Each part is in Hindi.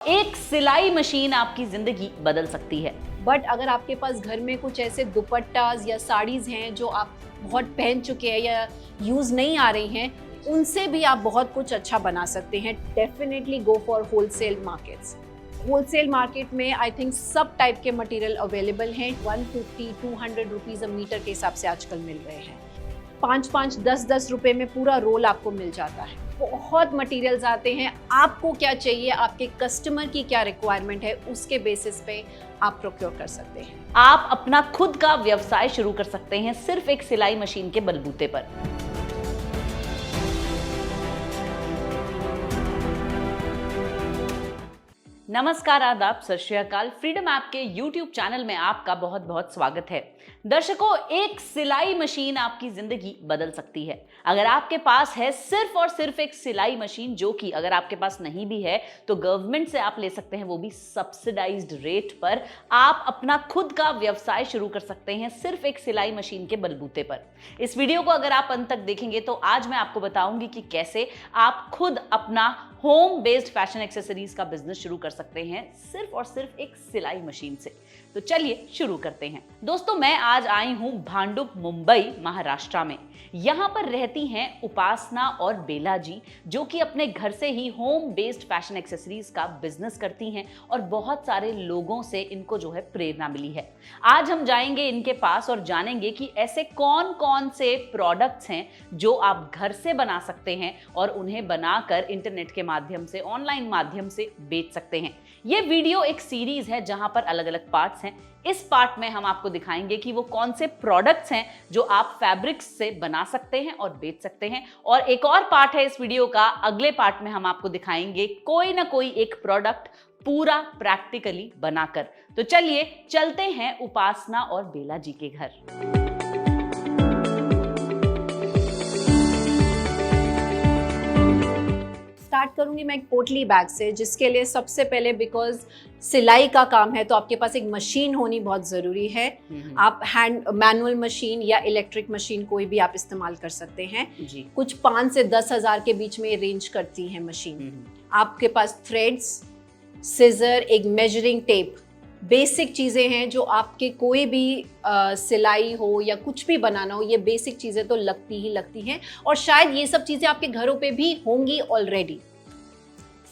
एक सिलाई मशीन आपकी जिंदगी बदल सकती है। बट अगर आपके पास घर में कुछ ऐसे दुपट्टास या साड़ीज हैं जो आप बहुत पहन चुके हैं या यूज नहीं आ रही हैं, उनसे भी आप बहुत कुछ अच्छा बना सकते हैं। Definitely go for wholesale markets. Wholesale market में आई थिंक सब टाइप के मटेरियल अवेलेबल हैं। 150-200 रुपीज़ मीटर के हिसाब से आजकल मिल रहे हैं। 5-5, 10-10 रुपए में पूरा रोल आपको मिल जाता है। बहुत मटेरियल्स आते हैं। आपको क्या चाहिए, आपके कस्टमर की क्या रिक्वायरमेंट है, उसके बेसिस पे आप प्रोक्योर कर सकते हैं। आप अपना खुद का व्यवसाय शुरू कर सकते हैं सिर्फ एक सिलाई मशीन के बलबूते पर। नमस्कार, आदाब, सत श्री अकाल। फ्रीडम ऐप के YouTube चैनल में आपका बहुत बहुत स्वागत है। दर्शकों, एक सिलाई मशीन आपकी जिंदगी बदल सकती है। अगर आपके पास है सिर्फ और सिर्फ एक सिलाई मशीन, जो कि अगर आपके पास नहीं भी है तो गवर्नमेंट से आप ले सकते हैं, वो भी सब्सिडाइज्ड रेट पर। आप अपना खुद का व्यवसाय शुरू कर सकते हैं सिर्फ एक सिलाई मशीन के बलबूते पर। इस वीडियो को अगर आप अंत तक देखेंगे तो आज मैं आपको बताऊंगी कि कैसे आप खुद अपना होम बेस्ड फैशन एक्सेसरीज का बिजनेस शुरू कर सकते हैं सिर्फ और सिर्फ एक सिलाई मशीन से। तो चलिए शुरू करते हैं। दोस्तों, मैं आज आई हूं भांडुप, मुंबई, महाराष्ट्र में। यहां पर रहती हैं उपासना और बेला जी, जो कि अपने घर से ही होम बेस्ड फैशन एक्सेसरीज का बिजनेस करती हैं और बहुत सारे लोगों से इनको जो है प्रेरणा मिली है। आज हम जाएंगे इनके पास और जानेंगे कि ऐसे कौन कौन से प्रोडक्ट्स हैं जो आप घर से बना सकते हैं और उन्हें बनाकर इंटरनेट के माध्यम से, ऑनलाइन माध्यम से बेच सकते हैं। ये वीडियो एक सीरीज है जहां पर अलग अलग पार्ट्स हैं। इस पार्ट में हम आपको दिखाएंगे कि वो कौन से प्रोडक्ट्स हैं जो आप फैब्रिक्स से बना सकते हैं और बेच सकते हैं। और एक और पार्ट है इस वीडियो का, अगले पार्ट में हम आपको दिखाएंगे कोई ना कोई एक प्रोडक्ट पूरा प्रैक्टिकली बनाकर। तो चलिए चलते हैं उपासना और बेला जी के घर। स्टार्ट करूंगी मैं एक पोटली बैग से, जिसके लिए सबसे पहले, बिकॉज सिलाई का काम है तो आपके पास एक मशीन होनी बहुत ज़रूरी है। आप हैंड मैनुअल मशीन या इलेक्ट्रिक मशीन कोई भी आप इस्तेमाल कर सकते हैं जी। कुछ 5 से 10 हज़ार के बीच में रेंज करती है मशीन। आपके पास थ्रेड्स, सिजर, एक मेजरिंग टेप, बेसिक चीज़ें हैं जो आपके कोई भी सिलाई हो या कुछ भी बनाना हो, ये बेसिक चीज़ें तो लगती ही लगती हैं। और शायद ये सब चीज़ें आपके घरों पे भी होंगी ऑलरेडी।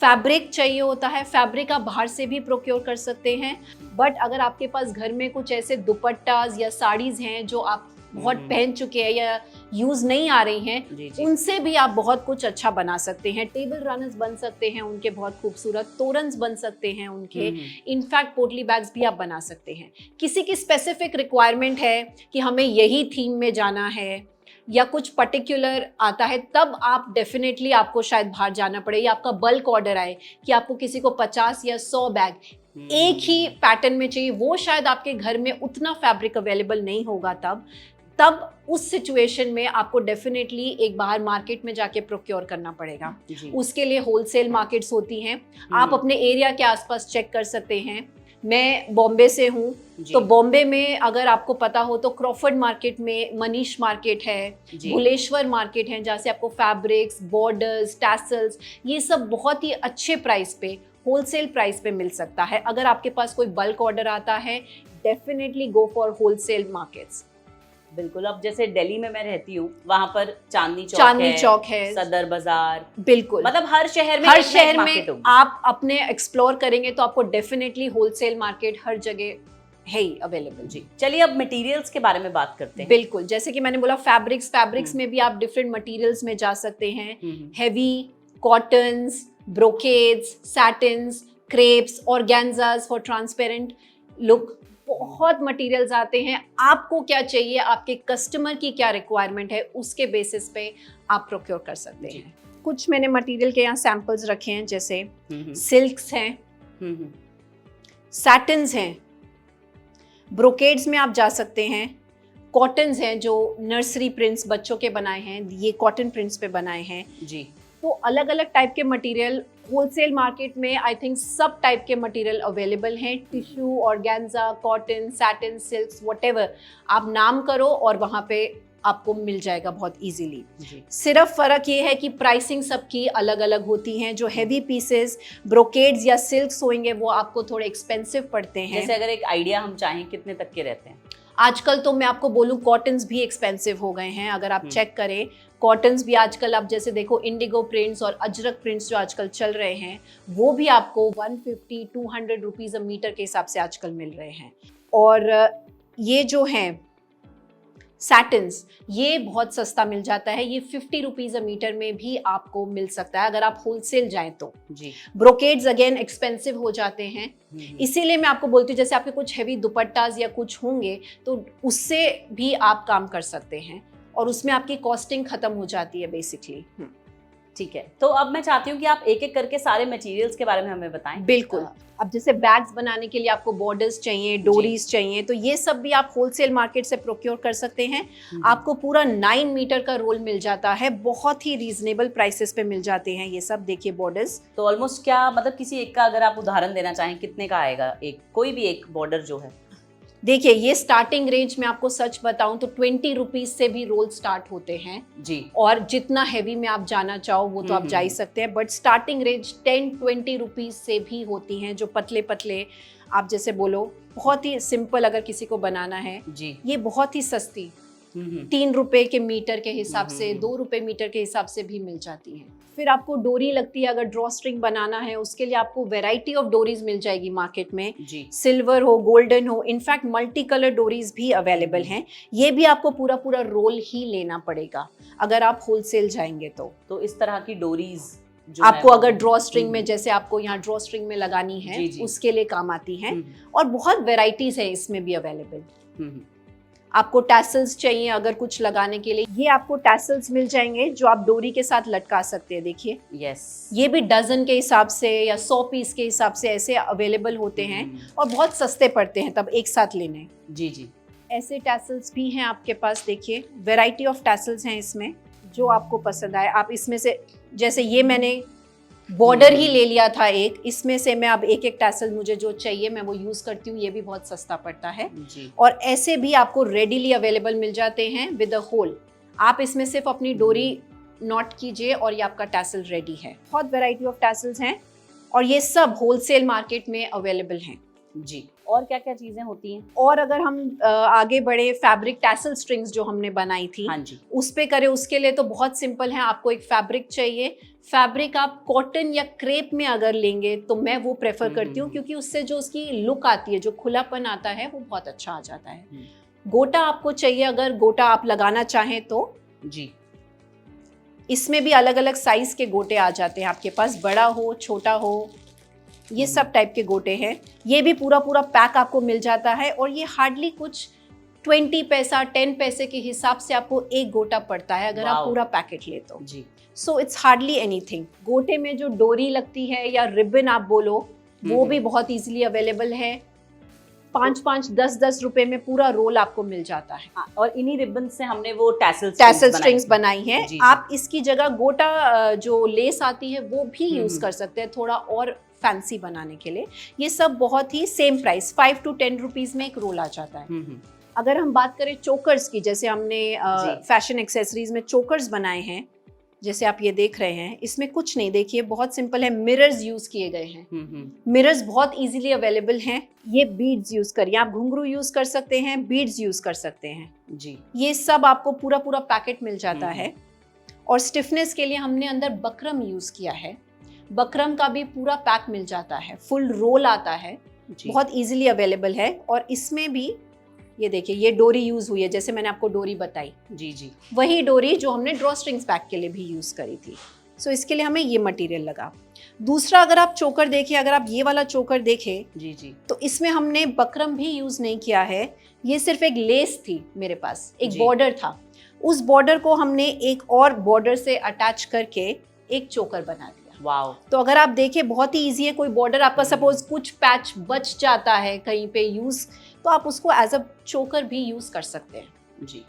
फैब्रिक चाहिए होता है, फैब्रिक आप बाहर से भी प्रोक्योर कर सकते हैं। बट अगर आपके पास घर में कुछ ऐसे दुपट्टास या साड़ीज़ हैं जो आप बहुत पहन चुके हैं या यूज नहीं आ रही हैं, उनसे भी आप बहुत कुछ अच्छा बना सकते हैं। टेबल रनर्स बन सकते हैं उनके, बहुत खूबसूरत तोरन्स बन सकते हैं उनके। इनफैक्ट पोटली बैग्स भी आप बना सकते हैं। किसी की स्पेसिफिक रिक्वायरमेंट है कि हमें यही थीम में जाना है या कुछ पर्टिकुलर आता है, तब आप डेफिनेटली, आपको शायद बाहर जाना पड़े या आपका बल्क ऑर्डर आए कि आपको किसी को 50 या 100 बैग एक ही पैटर्न में चाहिए, वो शायद आपके घर में उतना फैब्रिक अवेलेबल नहीं होगा। तब उस सिचुएशन में आपको डेफिनेटली एक बाहर मार्केट में जाके प्रोक्योर करना पड़ेगा। उसके लिए होलसेल मार्केट्स होती हैं। आप अपने एरिया के आसपास चेक कर सकते हैं। मैं बॉम्बे से हूँ, तो बॉम्बे में अगर आपको पता हो तो क्रॉफर्ड मार्केट में मनीष मार्केट है, भुलेश्वर मार्केट है, जहाँ से आपको फैब्रिक्स, बॉर्डर्स, टैसल्स, ये सब बहुत ही अच्छे प्राइस पे, होलसेल प्राइस पे मिल सकता है। अगर आपके पास कोई बल्क ऑर्डर आता है, definitely go for wholesale markets. बिल्कुल। अब जैसे दिल्ली में मैं रहती हूँ, वहां पर चांदनी चौक है, सदर बाजार, बिल्कुल, मतलब हर शहर में आप अपने एक्सप्लोर करेंगे तो आपको डेफिनेटली होलसेल मार्केट हर जगह है ही अवेलेबल जी। चलिए अब मटेरियल्स के बारे में बात करते हैं। बिल्कुल, जैसे कि मैंने बोला, फैब्रिक्स में भी आप डिफरेंट मटेरियल्स में जा सकते हैं। Heavy cottons, brocades, satins, crepes, organzas for transparent look, बहुत मटेरियल्स आते हैं। आपको क्या चाहिए, आपके कस्टमर की क्या रिक्वायरमेंट है, उसके बेसिस पे आप प्रोक्योर कर सकते हैं। कुछ मैंने मटेरियल के यहाँ सैंपल्स रखे हैं, जैसे सिल्क्स हैं, सैटिन्स हैं, ब्रोकेड्स में आप जा सकते हैं, कॉटन्स हैं जो नर्सरी प्रिंट्स बच्चों के बनाए हैं, ये कॉटन प्रिंट्स पे बनाए हैं जी। तो अलग अलग टाइप के मटेरियल होलसेल मार्केट में आई थिंक सब टाइप के मटेरियल अवेलेबल हैं। Tissue, organza, cotton, satin, silks, whatever आप नाम करो और वहाँ पे आपको मिल जाएगा बहुत इजीली। जी। सिर्फ फर्क ये है कि प्राइसिंग सबकी अलग अलग होती हैं। जो हेवी पीसेस ब्रोकेड्स या सिल्क्स होंगे वो आपको थोड़े एक्सपेंसिव पड़ते हैं। जैसे अगर एक आइडिया हम चाहें कितने तक के रहते हैं? आजकल तो मैं आपको बोलूं कॉटन्स भी एक्सपेंसिव हो गए हैं। अगर आप चेक करें कॉटन्स भी आजकल आप जैसे देखो इंडिगो प्रिंट्स और अजरक प्रिंट्स जो आजकल चल रहे हैं वो भी आपको 150-200 रुपीज़ अ मीटर के हिसाब से आजकल मिल रहे हैं। और ये जो हैं सैटिन्स ये बहुत सस्ता मिल जाता है। ये 50 रुपीज़ अ मीटर में भी आपको मिल सकता है अगर आप होलसेल जाएं तो। जी। ब्रोकेड्स अगेन एक्सपेंसिव हो जाते हैं, इसीलिए मैं आपको बोलती हूँ जैसे आपके कुछ हैवी दुपट्टास या कुछ होंगे तो उससे भी आप काम कर सकते हैं और उसमें आपकी कॉस्टिंग खत्म हो जाती है बेसिकली। ठीक है, तो अब मैं चाहती हूँ कि आप एक एक करके सारे मटेरियल्स के बारे में हमें बताएं। बिल्कुल। अब जैसे बैग्स बनाने के लिए आपको बॉर्डर्स चाहिए, डोरीज चाहिए, तो ये सब भी आप होलसेल मार्केट से प्रोक्योर कर सकते हैं। आपको पूरा 9 मीटर का रोल मिल जाता है, बहुत ही रीजनेबल प्राइसेस पे मिल जाते हैं ये सब। देखिए बॉर्डर्स तो ऑलमोस्ट क्या मतलब किसी एक का अगर आप उदाहरण देना चाहें कितने का आएगा एक, कोई भी एक बॉर्डर जो है? देखिए ये स्टार्टिंग रेंज में आपको सच बताऊं तो 20 रुपीज से भी रोल स्टार्ट होते हैं जी। और जितना हैवी में आप जाना चाहो वो तो आप जा ही सकते हैं, बट स्टार्टिंग रेंज 10-20 रुपीज से भी होती हैं। जो पतले पतले आप जैसे बोलो बहुत ही सिंपल अगर किसी को बनाना है जी, ये बहुत ही सस्ती 3 रुपए के मीटर के हिसाब से 2 रुपए मीटर के हिसाब से भी मिल जाती हैं। फिर आपको डोरी लगती है अगर ड्रॉ स्ट्रिंग बनाना है उसके लिए आपको वैरायटी ऑफ डोरीज मिल जाएगी मार्केट में जी। सिल्वर हो, गोल्डन हो, इनफैक्ट मल्टी कलर डोरीज भी अवेलेबल हैं। ये भी आपको पूरा पूरा रोल ही लेना पड़ेगा अगर आप होलसेल जाएंगे तो इस तरह की डोरीज जो आपको अगर ड्रॉ स्ट्रिंग में जैसे आपको यहाँ ड्रॉ स्ट्रिंग में लगानी है जी, जी। उसके लिए काम आती हैं और बहुत वेराइटीज है इसमें भी अवेलेबल। आपको टैसल्स चाहिए अगर कुछ लगाने के लिए, ये आपको टैसल्स मिल जाएंगे जो आप डोरी के साथ लटका सकते हैं। देखिए यस, ये भी डजन के हिसाब से या 100 पीस के हिसाब से ऐसे अवेलेबल होते हैं और बहुत सस्ते पड़ते हैं तब एक साथ लेने। जी जी। ऐसे टैसल्स भी हैं आपके पास, देखिए वैरायटी ऑफ टैसल्स हैं इसमें जो आपको पसंद आए आप इसमें से, जैसे ये मैंने बॉर्डर ही ले लिया था एक, इसमें से मैं अब एक एक टैसल मुझे जो चाहिए मैं वो यूज करती हूँ। ये भी बहुत सस्ता पड़ता है जी। और ऐसे भी आपको रेडीली अवेलेबल मिल जाते हैं विद अ होल। आप इसमें सिर्फ अपनी डोरी नॉट कीजिए और ये आपका टैसल रेडी है। बहुत वैरायटी ऑफ टैसल्स हैं और ये सब होलसेल मार्केट में अवेलेबल हैं जी। और क्या क्या चीजें होती हैं? और अगर हम आगे बढ़े, फैब्रिक टैसल स्ट्रिंग्स जो हमने बनाई थी हाँ जी। उस पे करें, उसके लिए तो बहुत सिंपल है। आपको एक फैब्रिक चाहिए, फैब्रिक आप कॉटन या क्रेप में अगर लेंगे तो मैं वो प्रेफर करती हूँ क्योंकि उससे जो उसकी लुक आती है, जो खुलापन आता है वो बहुत अच्छा आ जाता है। गोटा आपको चाहिए अगर गोटा आप लगाना चाहें तो जी। इसमें भी अलग अलग साइज के गोटे आ जाते हैं आपके पास, बड़ा हो छोटा हो, ये सब टाइप के गोटे हैं। ये भी पूरा पूरा पैक आपको मिल जाता है और ये हार्डली कुछ 20 पैसा 10 पैसे के हिसाब से आपको एक गोटा पड़ता है अगर आप पूरा पैकेट ले तो जी। So it's hardly anything. गोटे में जो डोरी लगती है या रिबन आप बोलो वो भी बहुत इजीली अवेलेबल है। 5-5, 10-10 रुपए में पूरा रोल आपको मिल जाता है। और इन्हीं रिबन से हमने वो टैसल स्ट्रिंग्स बनाई है। आप इसकी जगह गोटा जो लेस आती है वो भी यूज कर सकते हैं थोड़ा और फैंसी बनाने के लिए। ये सब बहुत ही सेम प्राइस 5 to 10 रुपीज में एक रोल आ जाता है। अगर हम बात करें चोकर्स की, जैसे हमने फैशन एक्सेसरीज में चोकर्स बनाए हैं, जैसे आप ये देख रहे हैं, इसमें कुछ नहीं, देखिए बहुत सिंपल है, मिरर्स यूज किए गए हैं। मिरर्स बहुत इजीली अवेलेबल हैं। ये बीड्स यूज करिए, आप घुंघरू यूज कर सकते हैं, बीड्स यूज कर सकते हैं जी। ये सब आपको पूरा पूरा पैकेट मिल जाता है। और स्टिफनेस के लिए हमने अंदर बकरम यूज किया है, बकरम का भी पूरा पैक मिल जाता है, फुल रोल आता है, बहुत इजीली अवेलेबल है। और इसमें भी ये देखिए ये डोरी यूज हुई है, जैसे मैंने आपको डोरी बताई जी जी, वही डोरी जो हमने ड्रॉ स्ट्रिंग्स पैक के लिए भी यूज करी थी। सो इसके लिए हमें ये मटेरियल लगा। दूसरा अगर आप चोकर देखिए, अगर आप ये वाला चोकर देखें जी जी, तो इसमें हमने बकरम भी यूज नहीं किया है, ये सिर्फ एक लेस थी मेरे पास, एक बॉर्डर था, उस बॉर्डर को हमने एक और बॉर्डर से अटैच करके एक चोकर बना दिया। वाओ। तो अगर आप देखें बहुत ही इजी है, कोई बॉर्डर आपका सपोज कुछ पैच बच जाता है कहीं पे यूज, तो आप उसको एज अ चोकर भी यूज कर सकते हैं जी।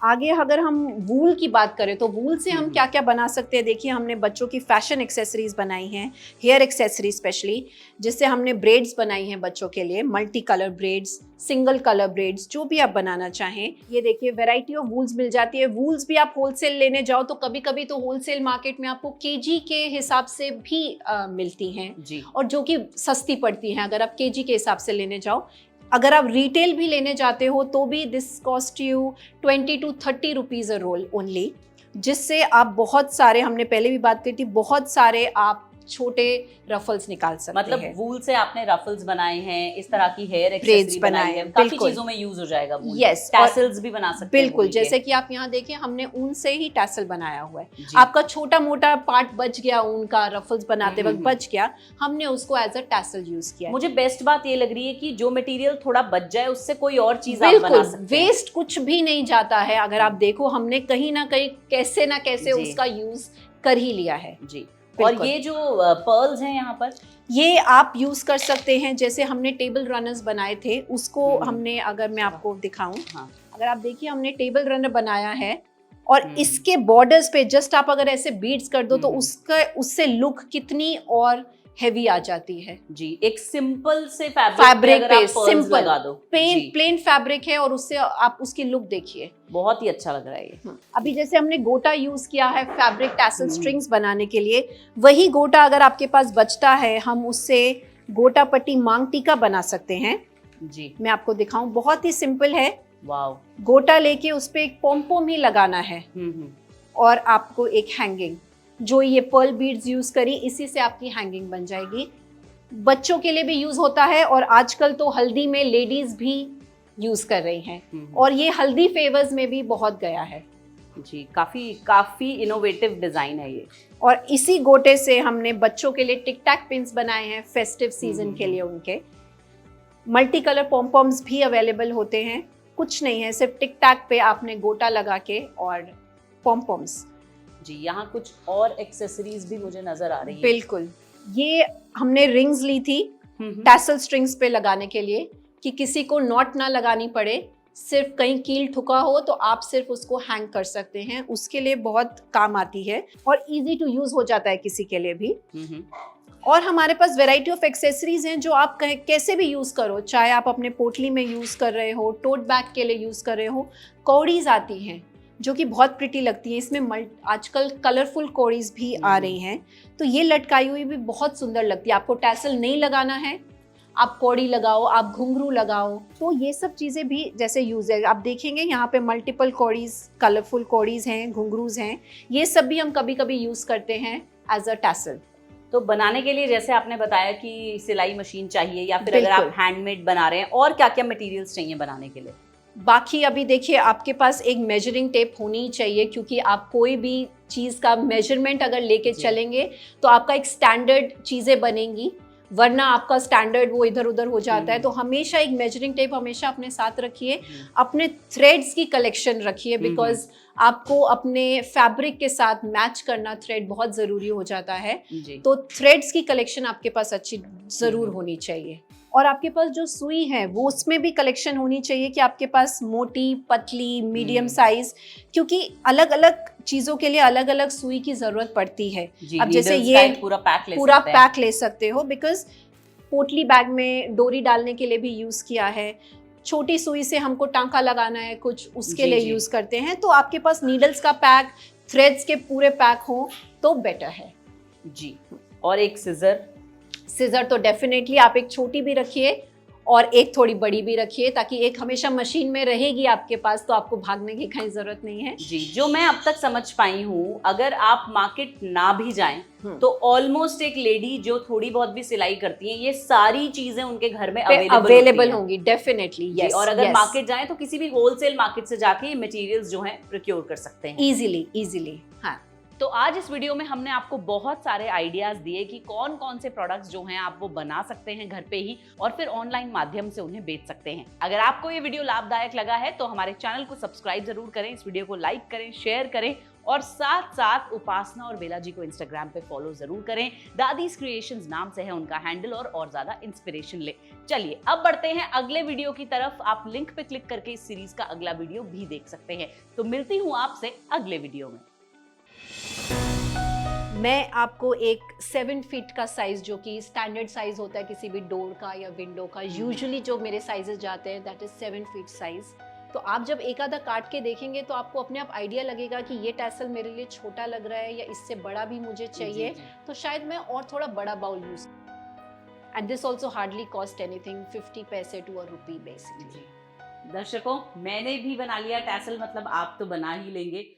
आगे अगर हम वूल की बात करें तो वूल से हम क्या क्या बना सकते हैं। देखिए हमने बच्चों की फैशन एक्सेसरीज बनाई हैं, हेयर एक्सेसरीज स्पेशली, जिससे हमने ब्रेड्स बनाई हैं बच्चों के लिए, multi colour breads, single colour breads, जो भी आप बनाना चाहें। ये देखिए वैरायटी ऑफ वूल्स मिल जाती है। वूल्स भी आप होलसेल लेने जाओ तो कभी कभी तो होलसेल मार्केट में आपको केजी के हिसाब से भी मिलती हैं जी, और जो कि सस्ती पड़ती हैं अगर आप केजी के हिसाब से लेने जाओ। अगर आप रिटेल भी लेने जाते हो तो भी this cost you 20 to 30 rupees a roll only, जिससे आप बहुत सारे, हमने पहले भी बात की थी, बहुत सारे आप छोटे रफल्स निकाल सकते मतलब हैं। वूल से आपने रफल्स बनाए हैं, इस तरह की हेयर Braids एक्सेसरी बनाई बनाए है, हैं, काफी बिल्कुल। चीजों में यूज हो जाएगा वूल। Yes, टैसल्स भी बना सकते हैं बिल्कुल, वूल के। जैसे कि आप यहाँ देखिए हमने ऊन से ही टैसल बनाया हुआ है। जी। आपका छोटा मोटा पार्ट बच गया ऊन का, रफल्स बनाते वक्त बच गया, हमने उसको एज अ टैसल यूज किया। मुझे बेस्ट बात ये लग रही है कि जो मटेरियल थोड़ा बच जाए उससे कोई और चीज आप बना बिल्कुल, सकते हैं। वेस्ट कुछ भी नहीं जाता है। अगर आप देखो हमने कहीं ना कहीं कैसे ना कैसे जी। उसका यूज कर ही लिया है। जी। और बिल्कुल। ये जो पर्ल्स हैं यहाँ पर, ये आप यूज कर सकते हैं। जैसे हमने टेबल रनर्स बनाए थे, उसको हमने, अगर मैं आपको दिखाऊं, हाँ, अगर आप देखिए हमने टेबल रनर बनाया है और इसके बॉर्डर्स पे जस्ट आप अगर ऐसे बीड्स कर दो तो उसका, उससे लुक कितनी और हेवी आ जाती है। जी, एक सिंपल से फैब्रिक पे सिंपल लगा दो, प्लेन फैब्रिक है और उससे आप उसकी लुक देखिए, बहुत ही अच्छा लग रहा है ये। अभी जैसे हमने गोटा यूज किया है फैब्रिक टैसल स्ट्रिंग्स बनाने के लिए, वही गोटा अगर आपके पास बचता है, हम उससे गोटा पट्टी मांग टीका बना सकते हैं। जी, मैं आपको दिखाऊं, बहुत ही सिंपल है। वाओ। गोटा लेके उस पे एक पोम ही लगाना है और आपको एक हैंगिंग, जो ये पर्ल बीड्स यूज करी, इसी से आपकी हैंगिंग बन जाएगी। बच्चों के लिए भी यूज होता है और आजकल तो हल्दी में लेडीज भी यूज कर रही हैं और ये हल्दी फेवर्स में भी बहुत गया है। जी, काफी इनोवेटिव डिजाइन है ये। और इसी गोटे से हमने बच्चों के लिए टिक टैक पिन्स बनाए हैं फेस्टिव सीजन के लिए। उनके मल्टी कलर पॉम्पॉम्स भी अवेलेबल होते हैं। कुछ नहीं है, सिर्फ टिक टैक पे आपने गोटा लगा के और पॉम्पॉम्स। जी, यहाँ कुछ और एक्सेसरीज भी मुझे नजर आ रही है। बिल्कुल, ये हमने रिंग्स ली थी टैसल स्ट्रिंग्स पे लगाने के लिए, कि किसी को नॉट ना लगानी पड़े, सिर्फ कहीं कील ठुका हो तो आप सिर्फ उसको हैंग कर सकते हैं, उसके लिए बहुत काम आती है और इजी टू यूज हो जाता है किसी के लिए भी। और हमारे पास वैरायटी ऑफ एक्सेसरीज हैं जो आप कैसे भी यूज करो, चाहे आप अपने पोटली में यूज कर रहे हो, टोट बैग के लिए यूज कर रहे हो। कौड़ीज आती हैं जो कि बहुत प्रिटी लगती है, इसमें आजकल कलरफुल कौड़ीज भी आ रही हैं, तो ये लटकाई हुई भी बहुत सुंदर लगती है। आपको टैसल नहीं लगाना है, आप कौड़ी लगाओ, आप घुंघरू लगाओ, तो ये सब चीज़ें भी जैसे यूज है। आप देखेंगे यहाँ पे मल्टीपल कौड़ीज, कलरफुल कौड़ीज हैं, घुंघरूज हैं, ये सब भी हम कभी कभी यूज करते हैं एज अ टैसल। तो बनाने के लिए जैसे आपने बताया कि सिलाई मशीन चाहिए, या फिर अगर आप हैंडमेड बना रहे हैं, और क्या क्या मटेरियल्स चाहिए बनाने के लिए? बाकी अभी देखिए आपके पास एक मेजरिंग टेप होनी चाहिए, क्योंकि आप कोई भी चीज़ का मेजरमेंट अगर लेके चलेंगे तो आपका एक स्टैंडर्ड चीज़ें बनेंगी, वरना आपका स्टैंडर्ड वो इधर उधर हो जाता है। तो हमेशा एक मेजरिंग टेप हमेशा अपने साथ रखिए। अपने थ्रेड्स की कलेक्शन रखिए, बिकॉज आपको अपने फैब्रिक के साथ मैच करना थ्रेड बहुत ज़रूरी हो जाता है। तो थ्रेड्स की कलेक्शन आपके पास अच्छी ज़रूर होनी चाहिए। और आपके पास जो सुई है वो उसमें भी कलेक्शन होनी चाहिए कि आपके पास मोटी, पतली, मीडियम साइज, क्योंकि अलग अलग चीज़ों के लिए अलग अलग सुई की ज़रूरत पड़ती है। अब जैसे ये पूरा पैक ले सकते हो, बिकॉज पोटली बैग में डोरी डालने के लिए भी यूज़ किया है। छोटी सुई से हमको टांका लगाना है कुछ, उसके लिए यूज़ करते हैं। तो आपके पास नीडल्स का पैक, थ्रेड्स के पूरे पैक हो तो बेटर है जी। और एक सिजर तो डेफिनेटली आप एक छोटी भी रखिए और एक थोड़ी बड़ी भी रखिए, ताकि एक हमेशा मशीन में रहेगी आपके पास, तो आपको भागने की कहीं जरूरत नहीं है। जी, जो मैं अब तक समझ पाई हूँ, अगर आप मार्केट ना भी जाएं तो ऑलमोस्ट एक लेडी जो थोड़ी बहुत भी सिलाई करती है, ये सारी चीजें उनके घर में अवेलेबल होंगी डेफिनेटली। यस, और अगर मार्केट जाएं तो किसी भी होलसेल मार्केट से जाके ये मटेरियल्स जो हैं प्रोक्योर कर सकते हैं इजीली। हाँ, तो आज इस वीडियो में हमने आपको बहुत सारे आइडियाज दिए कि कौन कौन से प्रोडक्ट्स जो हैं आप वो बना सकते हैं घर पे ही, और फिर ऑनलाइन माध्यम से उन्हें बेच सकते हैं। अगर आपको ये वीडियो लाभदायक लगा है तो हमारे चैनल को सब्सक्राइब जरूर करें, इस वीडियो को लाइक करें, शेयर करें और साथ साथ उपासना और बेला जी को इंस्टाग्राम पे फॉलो जरूर करें। दादीज क्रिएशंस नाम से है उनका हैंडल, और ज्यादा इंस्पिरेशन ले। चलिए अब बढ़ते हैं अगले वीडियो की तरफ। आप लिंक पे क्लिक करके इस सीरीज का अगला वीडियो भी देख सकते हैं। तो मिलती हूं आपसे अगले वीडियो में। मैं आपको एक 7 फीट का साइज, जो कि स्टैंडर्ड साइज होता है किसी भी डोर का या विंडो का, यूजुअली जो मेरे साइजेस जाते हैं दैट इज 7 फीट साइज। तो आप जब एक आधा काट के देखेंगे तो आपको अपने आप आइडिया लगेगा कि ये टैसल मेरे लिए छोटा लग रहा है या इससे बड़ा भी मुझे चाहिए, तो शायद मैं और थोड़ा बड़ा bowl use. And this also hardly cost anything, 50 पैसे टू ₹1 बेसिकली। दर्शकों, मैंने भी बना लिया टैसल, मतलब आप तो बना ही लेंगे।